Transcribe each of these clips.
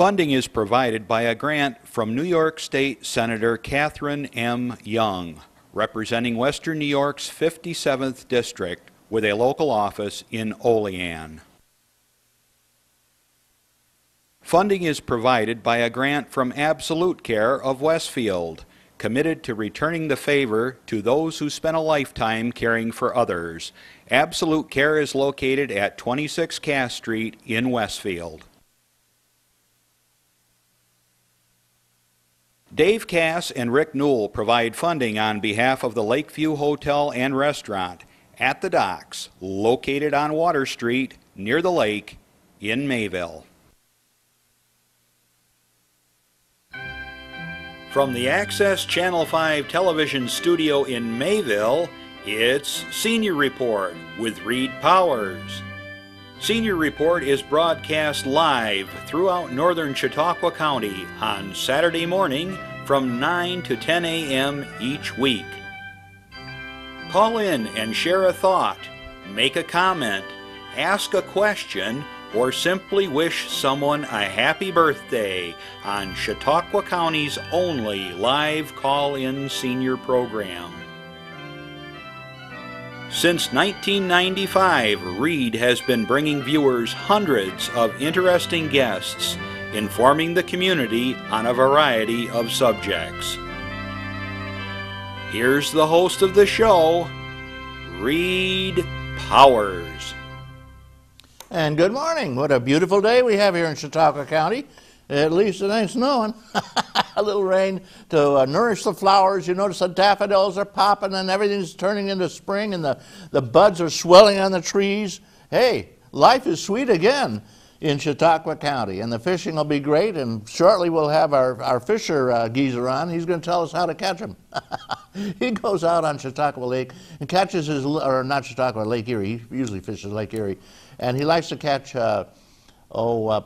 Funding is provided by a grant from New York State Senator Catherine M. Young, representing Western New York's 57th District with a local office in Olean. Funding is provided by a grant from Absolute Care of Westfield, committed to returning the favor to those who spent a lifetime caring for others. Absolute Care is located at 26 Cass Street in Westfield. Dave Cass and Rick Newell provide funding on behalf of the Lakeview Hotel and Restaurant at the Docks, located on Water Street near the lake in Mayville. From the Access Channel 5 television studio in Mayville, it's Senior Report with Reed Powers. Senior Report is broadcast live throughout northern Chautauqua County on Saturday morning from 9 to 10 a.m. each week. Call in and share a thought, make a comment, ask a question, or simply wish someone a happy birthday on Chautauqua County's only live call-in senior program. Since 1995, Reed has been bringing viewers hundreds of interesting guests, informing the community on a variety of subjects. Here's the host of the show, Reed Powers. And good morning. What a beautiful day we have here in Chautauqua County. At least it ain't snowing. A little rain to nourish the flowers. You notice the daffodils are popping and everything's turning into spring and the buds are swelling on the trees. Hey, life is sweet again in Chautauqua County, and the fishing will be great, and shortly we'll have our fisher geezer on. He's going to tell us how to catch them. He goes out on Chautauqua Lake and catches his, or not Chautauqua, Lake Erie. He usually fishes Lake Erie, and he likes to catch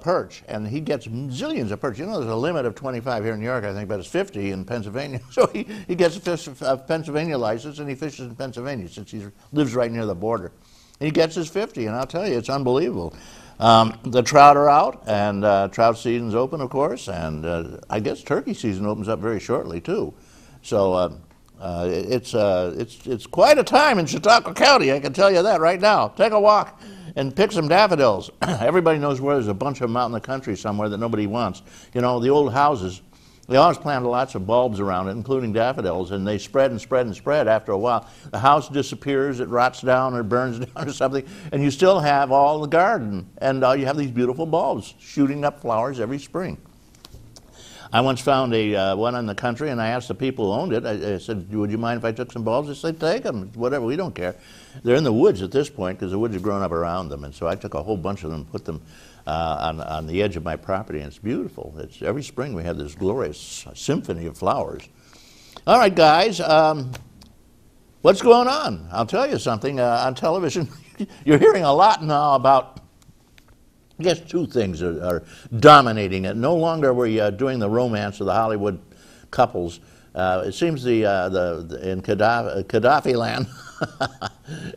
perch, and he gets zillions of perch. You know, there's a limit of 25 here in New York, I think, but it's 50 in Pennsylvania. So he gets a Pennsylvania license, and he fishes in Pennsylvania since he lives right near the border. And he gets his 50, and I'll tell you, it's unbelievable. The trout are out, and trout season's open, of course, and I guess turkey season opens up very shortly too. So it's quite a time in Chautauqua County, I can tell you that right now. Take a walk and pick some daffodils. Everybody knows where there's a bunch of them out in the country somewhere that nobody wants. You know, the old houses, they always planted lots of bulbs around it, including daffodils, and they spread and spread and spread. After a while, the house disappears, it rots down or burns down or something, and you still have all the garden, and you have these beautiful bulbs shooting up flowers every spring. I once found one in the country, and I asked the people who owned it, I said, would you mind if I took some bulbs? They said, take them, whatever, we don't care. They're in the woods at this point, because the woods have grown up around them, and so I took a whole bunch of them and put them on the edge of my property, and it's beautiful. Every spring we have this glorious symphony of flowers. All right, guys, what's going on? I'll tell you something. On television, you're hearing a lot now about, I guess two things are dominating it. No longer are we doing the romance of the Hollywood couples. It seems in Gaddafi land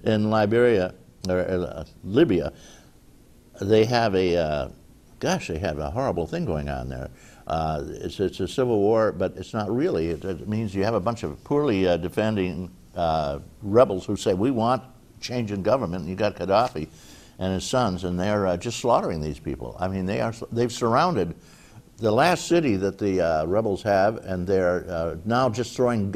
in Liberia, or Libya, they have a horrible thing going on there. It's a civil war, but it's not really. It means you have a bunch of poorly defending rebels who say, we want change in government, and you got Gaddafi and his sons, and they're just slaughtering these people. I mean, they've surrounded the last city that the rebels have, and they're now just throwing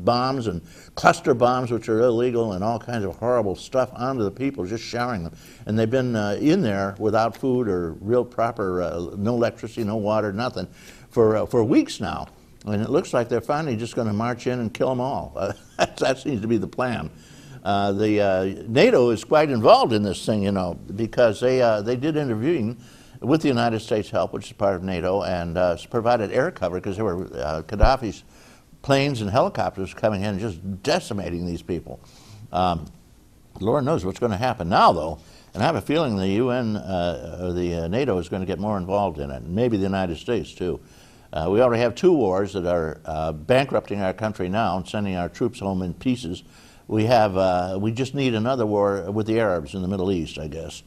bombs and cluster bombs, which are illegal, and all kinds of horrible stuff onto the people, just showering them. And they've been in there without food or real proper, no electricity, no water, nothing, for weeks now. And it looks like they're finally just going to march in and kill them all. That seems to be the plan. NATO is quite involved in this thing, you know, because they did intervene with the United States help, which is part of NATO, and provided air cover because there were Gaddafi's planes and helicopters coming in and just decimating these people. Lord knows what's going to happen now, though, and I have a feeling the UN or the NATO is going to get more involved in it, and maybe the United States too. We already have two wars that are bankrupting our country now and sending our troops home in pieces. We just need another war with the Arabs in the Middle East, I guess.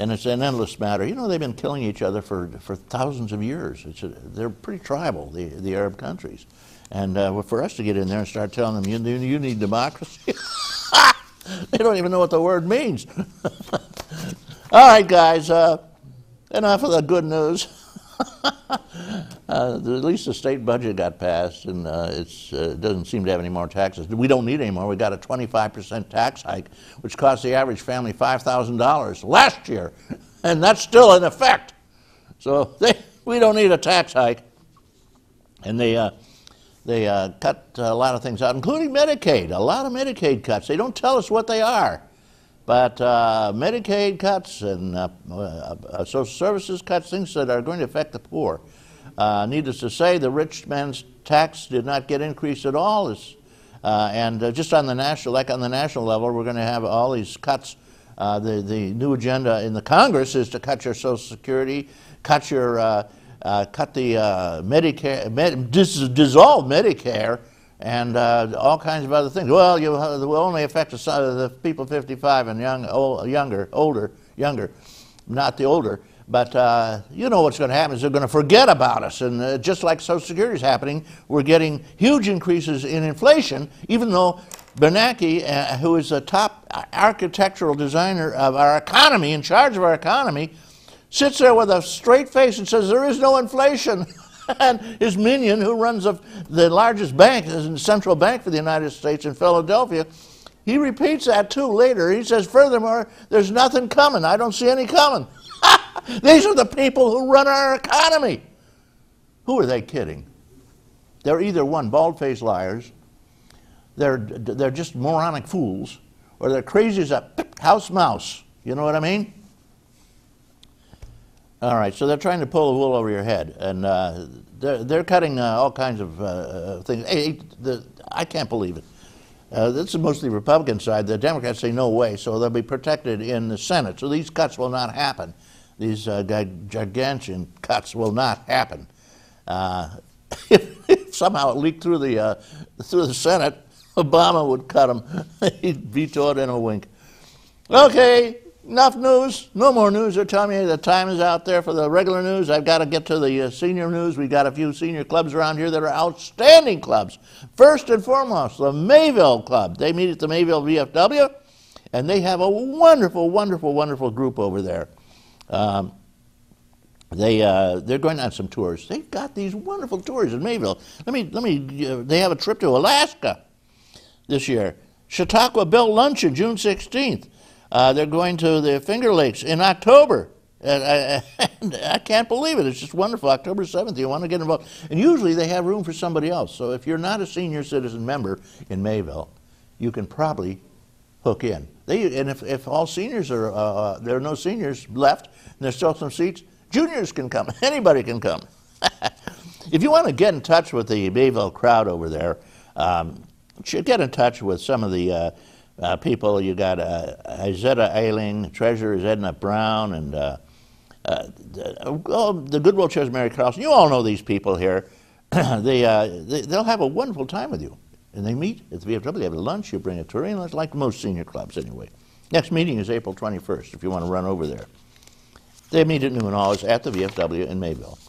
And it's an endless matter. You know, they've been killing each other for thousands of years. They're pretty tribal, the Arab countries. And for us to get in there and start telling them, you need democracy, they don't even know what the word means. All right, guys, enough of the good news. At least the state budget got passed, and it doesn't seem to have any more taxes. We don't need any more. We got a 25% tax hike, which cost the average family $5,000 last year, and that's still in effect. So we don't need a tax hike. And they cut a lot of things out, including Medicaid. A lot of Medicaid cuts. They don't tell us what they are, but Medicaid cuts and social services cuts, things that are going to affect the poor. Needless to say, the rich man's tax did not get increased at all. And just on the national, like on the national level, we're going to have all these cuts. The new agenda in the Congress is to cut your Social Security, cut your cut the Medicare, dissolve Medicare, and all kinds of other things. Well, it will only affect the people 55 and younger, not the older. But you know what's going to happen is they're going to forget about us. And just like Social Security is happening, we're getting huge increases in inflation, even though Bernanke, who is the top architectural designer of our economy, in charge of our economy, sits there with a straight face and says there is no inflation. And his minion, who runs the largest bank, the central bank for the United States in Philadelphia, he repeats that too later. He says, furthermore, there's nothing coming. I don't see any coming. These are the people who run our economy. Who are they kidding? They're either one, bald-faced liars, they're just moronic fools, or they're crazy as a house mouse. You know what I mean? All right, so they're trying to pull the wool over your head, and they're cutting all kinds of things. Hey, I can't believe it. This is mostly Republican side. The Democrats say no way, so they'll be protected in the Senate. So these cuts will not happen. These gargantuan cuts will not happen. If somehow it leaked through the Senate, Obama would cut them. He'd veto it in a wink. Okay, enough news. No more news. They're telling me the time is out there for the regular news. I've got to get to the senior news. We've got a few senior clubs around here that are outstanding clubs. First and foremost, the Mayville Club. They meet at the Mayville VFW, and they have a wonderful, wonderful, wonderful group over there. They're going on some tours. They've got these wonderful tours in Mayville. They have a trip to Alaska this year. Chautauqua Bill Luncheon, June 16th. They're going to the Finger Lakes in October. And I can't believe it. It's just wonderful. October 7th, you want to get involved. And usually they have room for somebody else. So if you're not a senior citizen member in Mayville, you can probably hook in. And if all seniors are, there are no seniors left, and there's still some seats, juniors can come. Anybody can come. If you want to get in touch with the Mayville crowd over there, get in touch with some of the people. You got Izetta Ailing, treasurer is Edna Brown, and the Goodwill Church, Mary Carlson. You all know these people here. They'll have a wonderful time with you. And they meet at the VFW. They have a lunch. You bring a Turin lunch, like most senior clubs anyway. Next meeting is April 21st, if you want to run over there. They meet at noon always at the VFW in Mayville.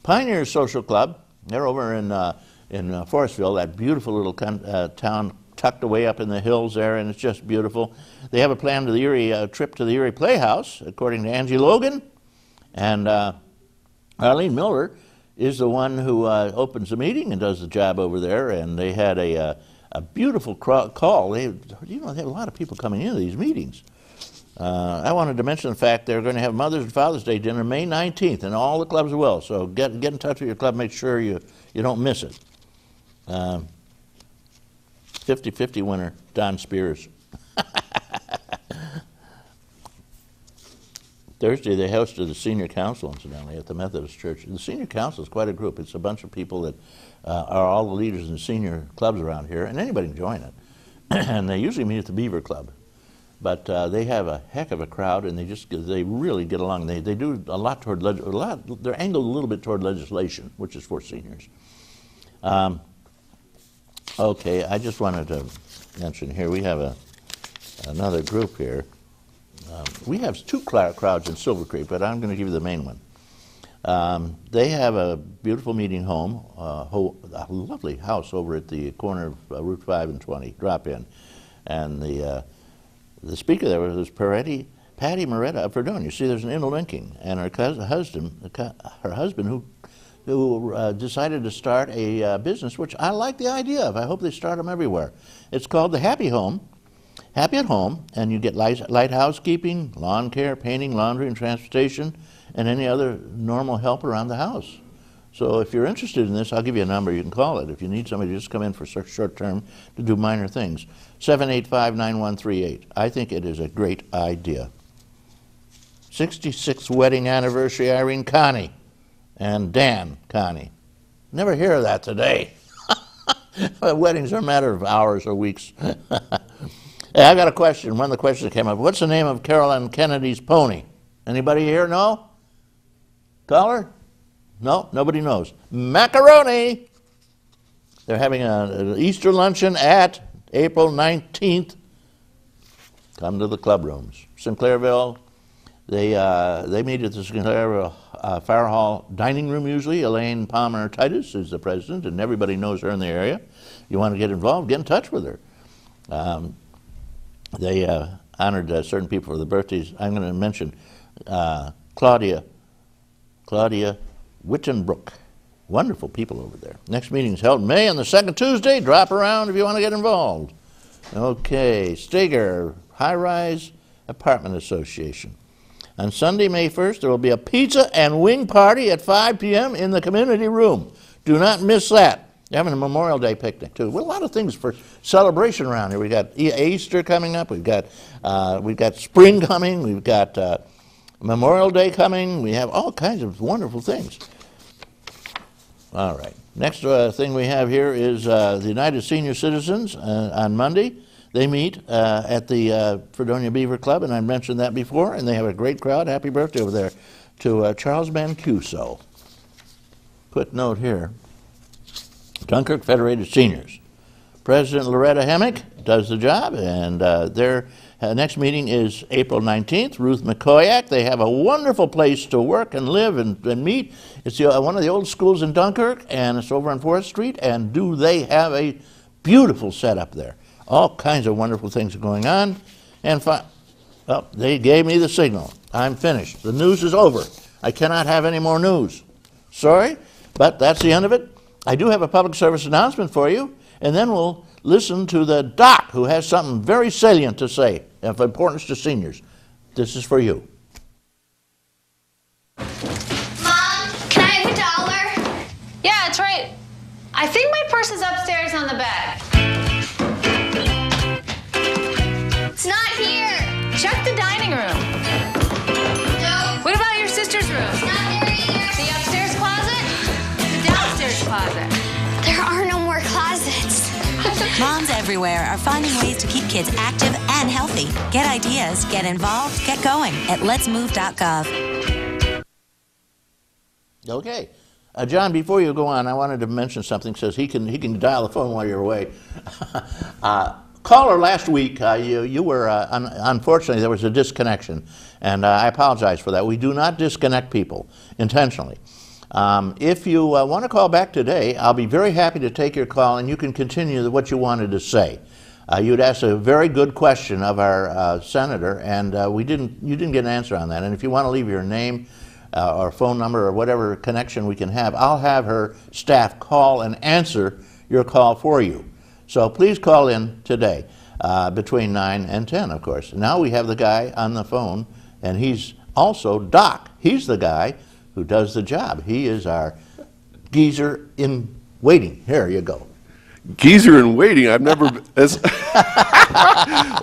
Pioneers Social Club, they're over in Forestville, that beautiful little town tucked away up in the hills there, and it's just beautiful. They have a plan to the Erie trip to the Erie Playhouse, according to Angie Logan. And Arlene Miller is the one who opens the meeting and does the job over there, and they had a beautiful call. They have a lot of people coming into these meetings. I wanted to mention the fact they're going to have Mother's and Father's Day dinner May 19th, and all the clubs will. So get in touch with your club. Make sure you don't miss it. 50-50 winner, Don Spears. Thursday, they hosted the senior council, incidentally, at the Methodist Church. The senior council is quite a group. It's a bunch of people that are all the leaders in the senior clubs around here, and anybody can join it. And they usually meet at the Beaver Club. But they have a heck of a crowd, and they really get along. They do a lot toward they're angled a little bit toward legislation, which is for seniors. Okay, I just wanted to mention here we have another group here. we have two crowds in Silver Creek, but I'm going to give you the main one. They have a beautiful meeting home, a lovely house over at the corner of Route 5 and 20, drop in. And the speaker there was Patty Moretta of Fredonia. You see, there's an interlinking. And her husband who decided to start a business, which I like the idea of. I hope they start them everywhere. It's called the Happy Home. Happy at Home, and you get light housekeeping, lawn care, painting, laundry, and transportation, and any other normal help around the house. So if you're interested in this, I'll give you a number. You can call it. If you need somebody to just come in for short term to do minor things, 785-9138. I think it is a great idea. 66th wedding anniversary, Irene Connie and Dan Connie. Never hear of that today. Weddings are a matter of hours or weeks. Hey, I got a question. One of the questions that came up. What's the name of Carolyn Kennedy's pony? Anybody here know? Caller? No, nobody knows. Macaroni! They're having an Easter luncheon at April 19th. Come to the club rooms. Sinclairville, they meet at the Sinclairville Fire Hall dining room usually. Elaine Palmer Titus is the president, and everybody knows her in the area. You want to get involved, get in touch with her. They honored certain people for the birthdays. I'm going to mention Claudia Wittenbrook. Wonderful people over there. Next meeting is held in May on the second Tuesday. Drop around if you want to get involved. Okay, Steger High Rise Apartment Association. On Sunday, May 1st, there will be a pizza and wing party at 5 p.m. in the community room. Do not miss that. They're having a Memorial Day picnic, too. Well, a lot of things for celebration around here. We've got Easter coming up. We've got spring coming. We've got Memorial Day coming. We have all kinds of wonderful things. All right. Next thing we have here is the United Senior Citizens on Monday. They meet at the Fredonia Beaver Club, and I mentioned that before, and they have a great crowd. Happy birthday over there to Charles Mancuso. Quick note here. Dunkirk Federated Seniors. President Loretta Hemick does the job, and their next meeting is April 19th. Ruth McCoyak. They have a wonderful place to work and live and meet. It's one of the old schools in Dunkirk, and it's over on 4th Street, and they have a beautiful setup there. All kinds of wonderful things are going on. And they gave me the signal. I'm finished. The news is over. I cannot have any more news. Sorry, but that's the end of it. I do have a public service announcement for you, and then we'll listen to the doc, who has something very salient to say of importance to seniors. This is for you. Mom, can I have $1? Yeah, it's right. I think my purse is upstairs on the bed. It's not here. Check the dining room. No. What about your sister's room? It's not there either. The upstairs closet? The downstairs closet? There are no more closets. Moms everywhere are finding ways to keep kids active and healthy. Get ideas, get involved, get going at letsmove.gov. Okay. John, before you go on, I wanted to mention something. Says he can dial the phone while you're away. Caller, last week, you were, unfortunately, there was a disconnection, and I apologize for that. We do not disconnect people intentionally. If you want to call back today, I'll be very happy to take your call, and you can continue what you wanted to say. You'd asked a very good question of our senator, and you didn't get an answer on that. And if you want to leave your name or phone number or whatever connection we can have, I'll have her staff call and answer your call for you. So please call in today between 9 and 10, of course. Now we have the guy on the phone, and he's also Doc. He's the guy who does the job. He is our geezer in waiting. Here you go. Geezer in waiting. I've never. Well,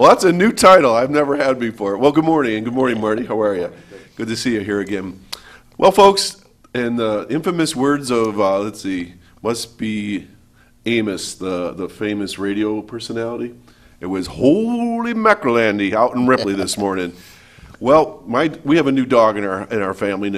that's a new title I've never had before. Well, good morning, and good morning, Marty. How are you? Good to see you here again. Well, folks, in the infamous words of let's see, must be Amos, the famous radio personality. It was holy mackerel, Andy, out in Ripley this morning. Well, we have a new dog in our family.